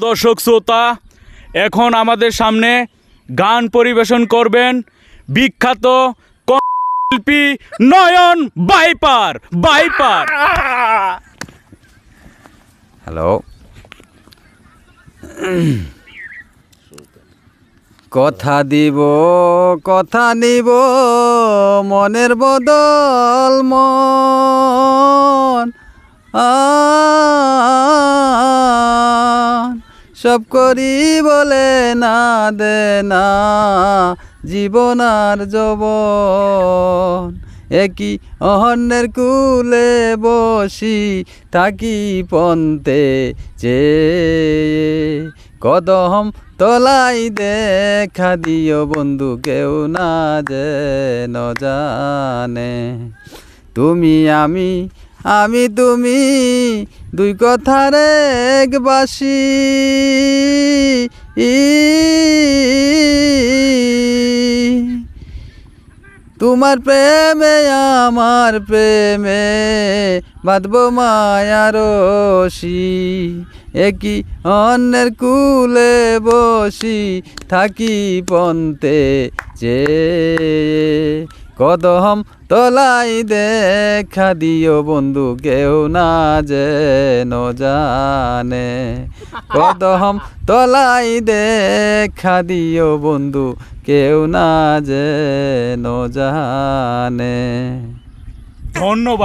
দর্শক শ্রোতা, এখন আমাদের সামনে গান পরিবেশন করবেন বিখ্যাত শিল্পী নয়ন বাইপার। হ্যালো, কথা দিব কথা নিব মনের বদল মন সব করি বলে না দে না জীবন আর যৌবন একই অহন্যের কুলে বসি থাকি পন্তে যে কদম তলাই দেখা দিও বন্ধু কেউ না যেন জানে তুমি আমি তুমি দুই কথার এক বাসি তোমার প্রেমে আমার প্রেমে বাঁধব মায়ার রশি একই অন্যের কুলে বসি থাকি পন্তে যে কদম তলাই দেখা দিও বন্ধু কেউ না যেন জানে কদম তলাই দেখা দিও বন্ধু কেউ না যেন জানে। ধন্যবাদ।